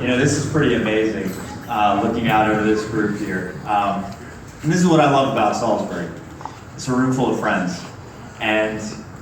You know, this is pretty amazing, looking out over this group here. And this is what I love about Salisbury. It's a room full of friends. And,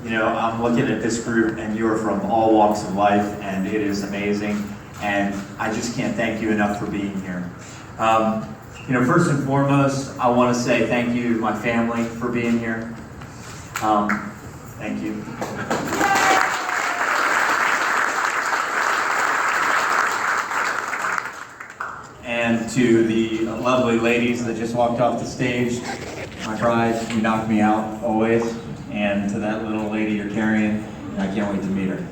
you know, I'm looking at this group and you're from all walks of life, and it is amazing. And I just can't thank you enough for being here. You know, first and foremost, I want to say thank you to my family for being here. Thank you. And to the lovely ladies that just walked off the stage, my bride, you knock me out always. And to that little lady you're carrying, I can't wait to meet her.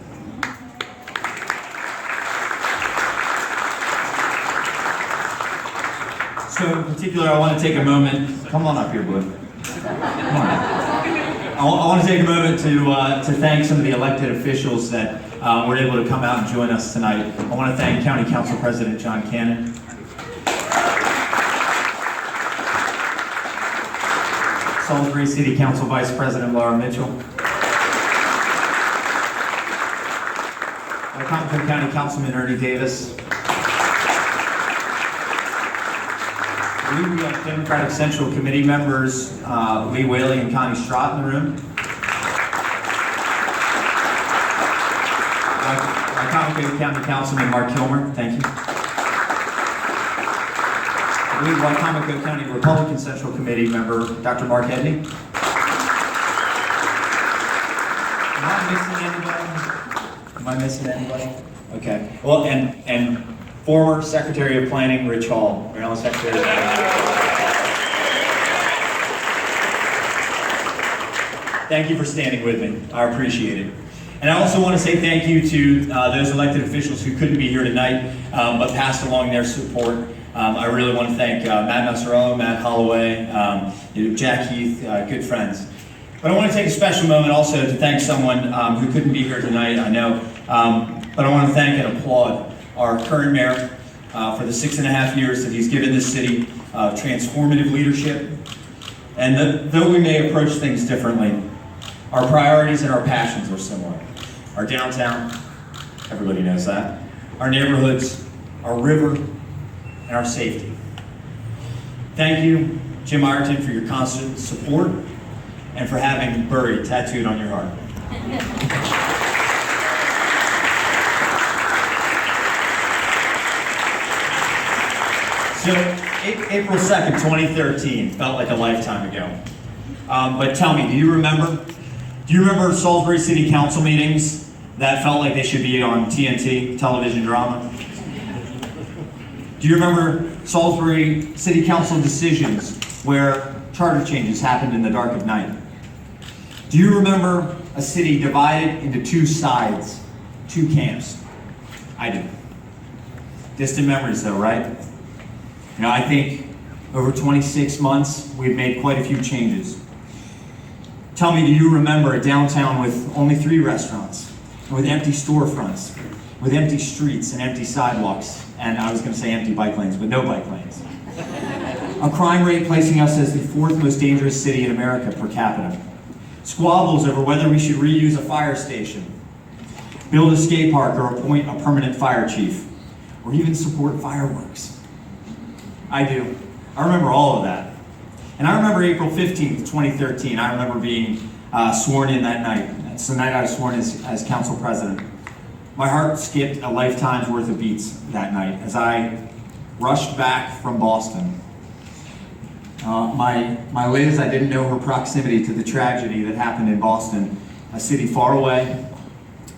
So in particular, I want to take a moment, come on up here, bud. Come on. I want to take a moment to thank some of the elected officials that were able to come out and join us tonight. I want to thank County Council President John Cannon. Salisbury City Council Vice President Laura Mitchell. Wycomico County Councilman Ernie Davis. I believe we have Democratic Central Committee members Lee Whaley and Connie Strott in the room. Wycomico County Councilman Mark Kilmer, thank you. I believe Wycomico County Republican Central Committee member Dr. Mark Edney. Am I missing anybody? Okay. Well, and former Secretary of Planning Rich Hall, Maryland Secretary of Planning. Thank you for standing with me. I appreciate it. And I also want to say thank you to those elected officials who couldn't be here tonight, but passed along their support. I really want to thank Matt Massarello, Matt Holloway, Jack Heath, good friends. But I want to take a special moment also to thank someone who couldn't be here tonight, I know, but I want to thank and applaud our current mayor for the 6.5 years that he's given this city transformative leadership. And though we may approach things differently, our priorities and our passions are similar. Our downtown, everybody knows that. Our neighborhoods, our river, and our safety. Thank you, Jim Ireton, for your constant support and for having Bury tattooed on your heart. So, April 2nd, 2013 felt like a lifetime ago. But tell me, do you remember Salisbury City Council meetings that felt like they should be on TNT, television drama? Do you remember Salisbury City Council decisions where charter changes happened in the dark of night? Do you remember a city divided into two sides, two camps? I do. Distant memories though, right? You know, I think over 26 months, we've made quite a few changes. Tell me, do you remember a downtown with only 3 restaurants, with empty storefronts, with empty streets and empty sidewalks, and I was going to say empty bike lanes, but no bike lanes. A crime rate placing us as the 4th most dangerous city in America per capita. Squabbles over whether we should reuse a fire station, build a skate park, or appoint a permanent fire chief, or even support fireworks. I do. I remember all of that. And I remember April 15th, 2013. I remember being sworn in that night. That's the night I was sworn as council president. My heart skipped a lifetime's worth of beats that night as I rushed back from Boston. My Liz, I didn't know her proximity to the tragedy that happened in Boston, a city far away,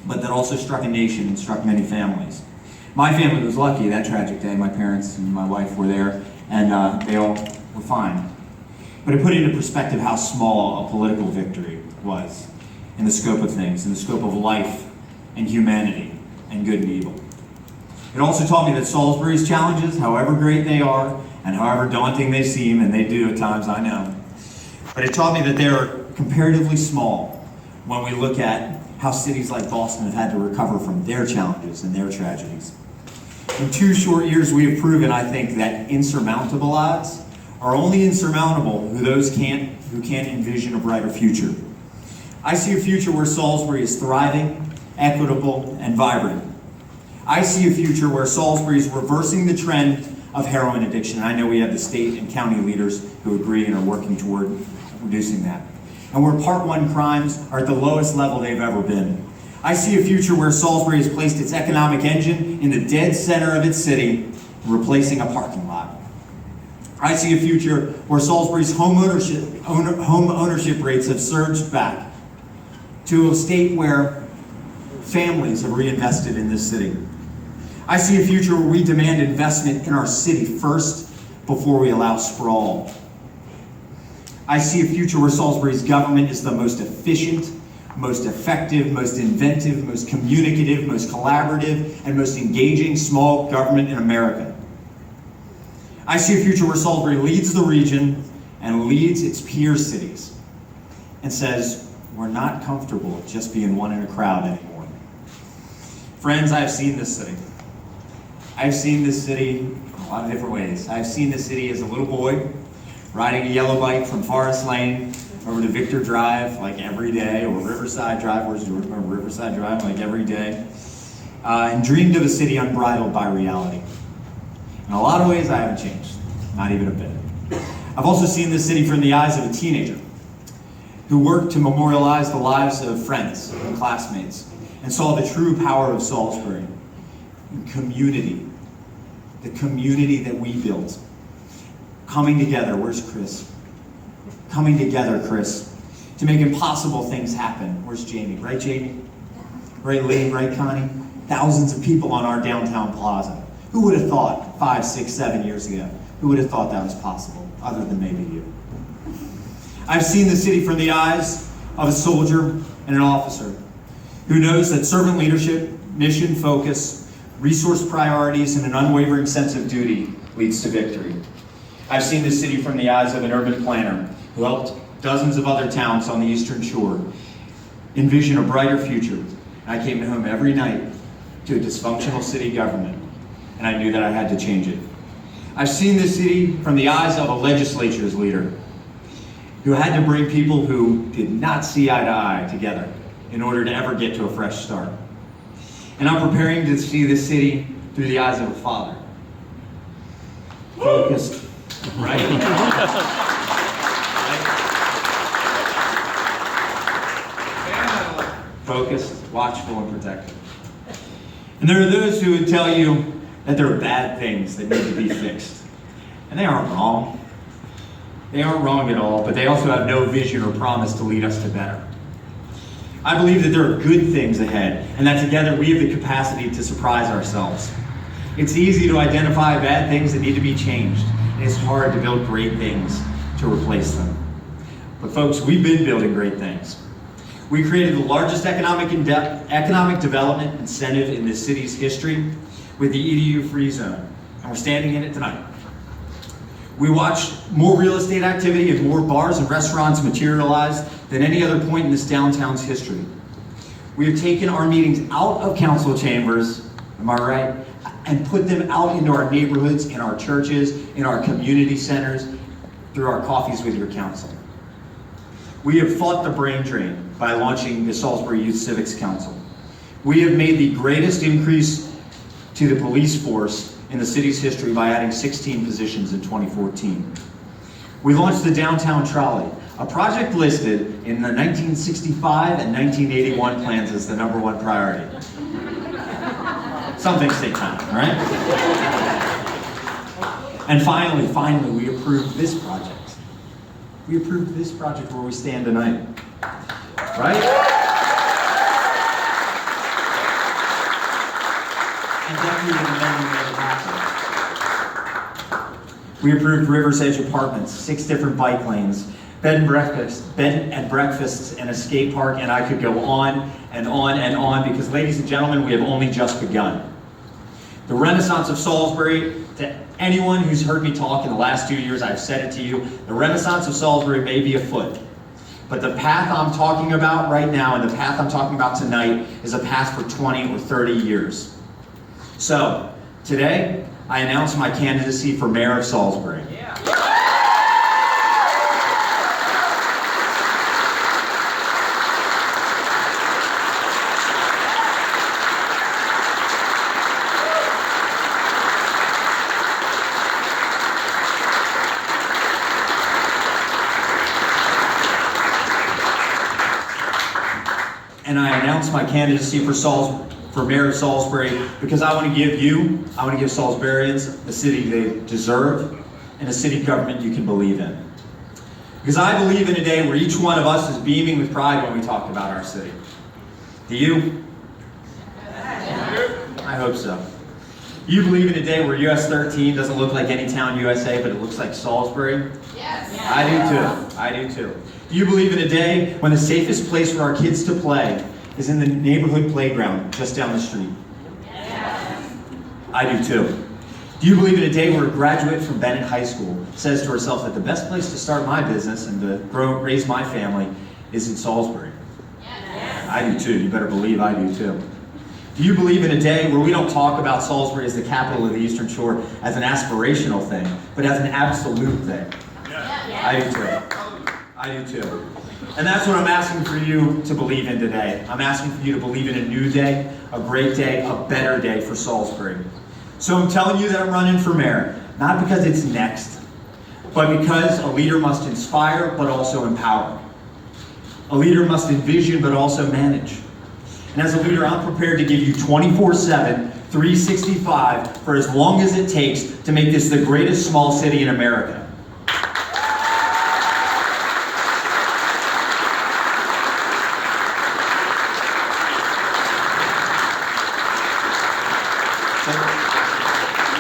but that also struck a nation and struck many families. My family was lucky that tragic day. My parents and my wife were there, and they all were fine. But it put into perspective how small a political victory was in the scope of things, in the scope of life and humanity and good and evil. It also taught me that Salisbury's challenges, however great they are, and however daunting they seem, and they do at times, I know, but it taught me that they're comparatively small when we look at how cities like Boston have had to recover from their challenges and their tragedies. In 2 short years, we have proven, I think, that insurmountable odds are only insurmountable who can't envision a brighter future. I see a future where Salisbury is thriving, equitable, and vibrant. I see a future where Salisbury is reversing the trend of heroin addiction. And I know we have the state and county leaders who agree and are working toward reducing that. And where Part 1 crimes are at the lowest level they've ever been. I see a future where Salisbury has placed its economic engine in the dead center of its city, replacing a parking lot. I see a future where Salisbury's home ownership rates have surged back to a state where families have reinvested in this city. I see a future where we demand investment in our city first before we allow sprawl. I see a future where Salisbury's government is the most efficient, most effective, most inventive, most communicative, most collaborative, and most engaging small government in America. I see a future where Salisbury leads the region and leads its peer cities and says, we're not comfortable just being one in a crowd anymore. Friends, I have seen this city. I've seen this city in a lot of different ways. I've seen this city as a little boy riding a yellow bike from Forest Lane over to Victor Drive like every day, or Riverside Drive, where's George? Remember Riverside Drive like every day, and dreamed of a city unbridled by reality. In a lot of ways, I haven't changed, not even a bit. I've also seen this city from the eyes of a teenager who worked to memorialize the lives of friends and classmates and saw the true power of Salisbury and community, the community that we built. Coming together, where's Chris? Coming together, Chris, to make impossible things happen. Where's Jamie? Right, Jamie? Right, Lee? Right, Connie? Thousands of people on our downtown plaza. Who would have thought 5, 6, 7 years ago? Who would have thought that was possible, other than maybe you? I've seen the city from the eyes of a soldier and an officer who knows that servant leadership, mission focus, resource priorities, and an unwavering sense of duty leads to victory. I've seen this city from the eyes of an urban planner who helped dozens of other towns on the Eastern Shore envision a brighter future. And I came home every night to a dysfunctional city government, and I knew that I had to change it. I've seen this city from the eyes of a legislature's leader who had to bring people who did not see eye to eye together in order to ever get to a fresh start. And I'm preparing to see this city through the eyes of a father. Focused, right? Focused, watchful, and protective. And there are those who would tell you that there are bad things that need to be fixed. And they aren't wrong. They aren't wrong at all, but they also have no vision or promise to lead us to better. I believe that there are good things ahead, and that together we have the capacity to surprise ourselves. It's easy to identify bad things that need to be changed, and it's hard to build great things to replace them. But folks, we've been building great things. We created the largest economic development incentive in the city's history with the EDU-free zone, and we're standing in it tonight. We watched more real estate activity and more bars and restaurants materialize than any other point in this downtown's history. We have taken our meetings out of council chambers, am I right, and put them out into our neighborhoods, in our churches, in our community centers, through our coffees with your council. We have fought the brain drain by launching the Salisbury Youth Civics Council. We have made the greatest increase to the police force in the city's history by adding 16 positions in 2014. We launched the Downtown Trolley, a project listed in the 1965 and 1981 plans as the #1 priority. Some things take time, right? And finally, we approved this project. We approved this project where we stand tonight, right? And then we made it happen. We approved River's Edge Apartments, 6 different bike lanes, bed and breakfasts, and a skate park, and I could go on and on and on, because ladies and gentlemen, we have only just begun. The Renaissance of Salisbury, to anyone who's heard me talk in the last 2 years, I've said it to you, the Renaissance of Salisbury may be afoot. But the path I'm talking about right now and the path I'm talking about tonight is a path for 20 or 30 years. So, today, I announce my candidacy for mayor of Salisbury. Yeah. and I announce my candidacy for mayor of Salisbury because I want to give Salisburyans a city they deserve and a city government you can believe in. Because I believe in a day where each one of us is beaming with pride when we talk about our city. Do you? I hope so. You believe in a day where US 13 doesn't look like any town USA, but it looks like Salisbury? Yes. I do too. I do too. Do you believe in a day when the safest place for our kids to play is in the neighborhood playground just down the street? Yes. I do too. Do you believe in a day where a graduate from Bennett High School says to herself that the best place to start my business and to raise my family is in Salisbury? Yes. I do too. You better believe I do too. Do you believe in a day where we don't talk about Salisbury as the capital of the Eastern Shore as an aspirational thing, but as an absolute thing? Yes. I do too. I do too. And that's what I'm asking for you to believe in today. I'm asking for you to believe in a new day, a great day, a better day for Salisbury. So I'm telling you that I'm running for mayor, not because it's next, but because a leader must inspire, but also empower. A leader must envision, but also manage. And as a leader, I'm prepared to give you 24/7, 365 for as long as it takes to make this the greatest small city in America.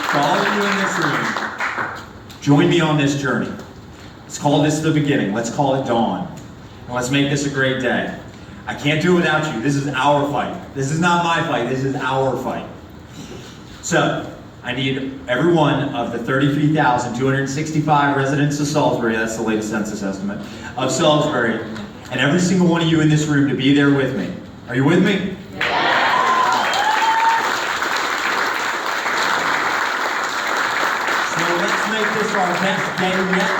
For all of you in this room, join me on this journey. Let's call this the beginning. Let's call it dawn. And let's make this a great day. I can't do it without you. This is our fight. This is not my fight. This is our fight. So, I need every one of the 33,265 residents of Salisbury, that's the latest census estimate, of Salisbury, and every single one of you in this room to be there with me. Are you with me? So let's make this our best day yet.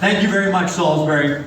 Thank you very much, Salisbury.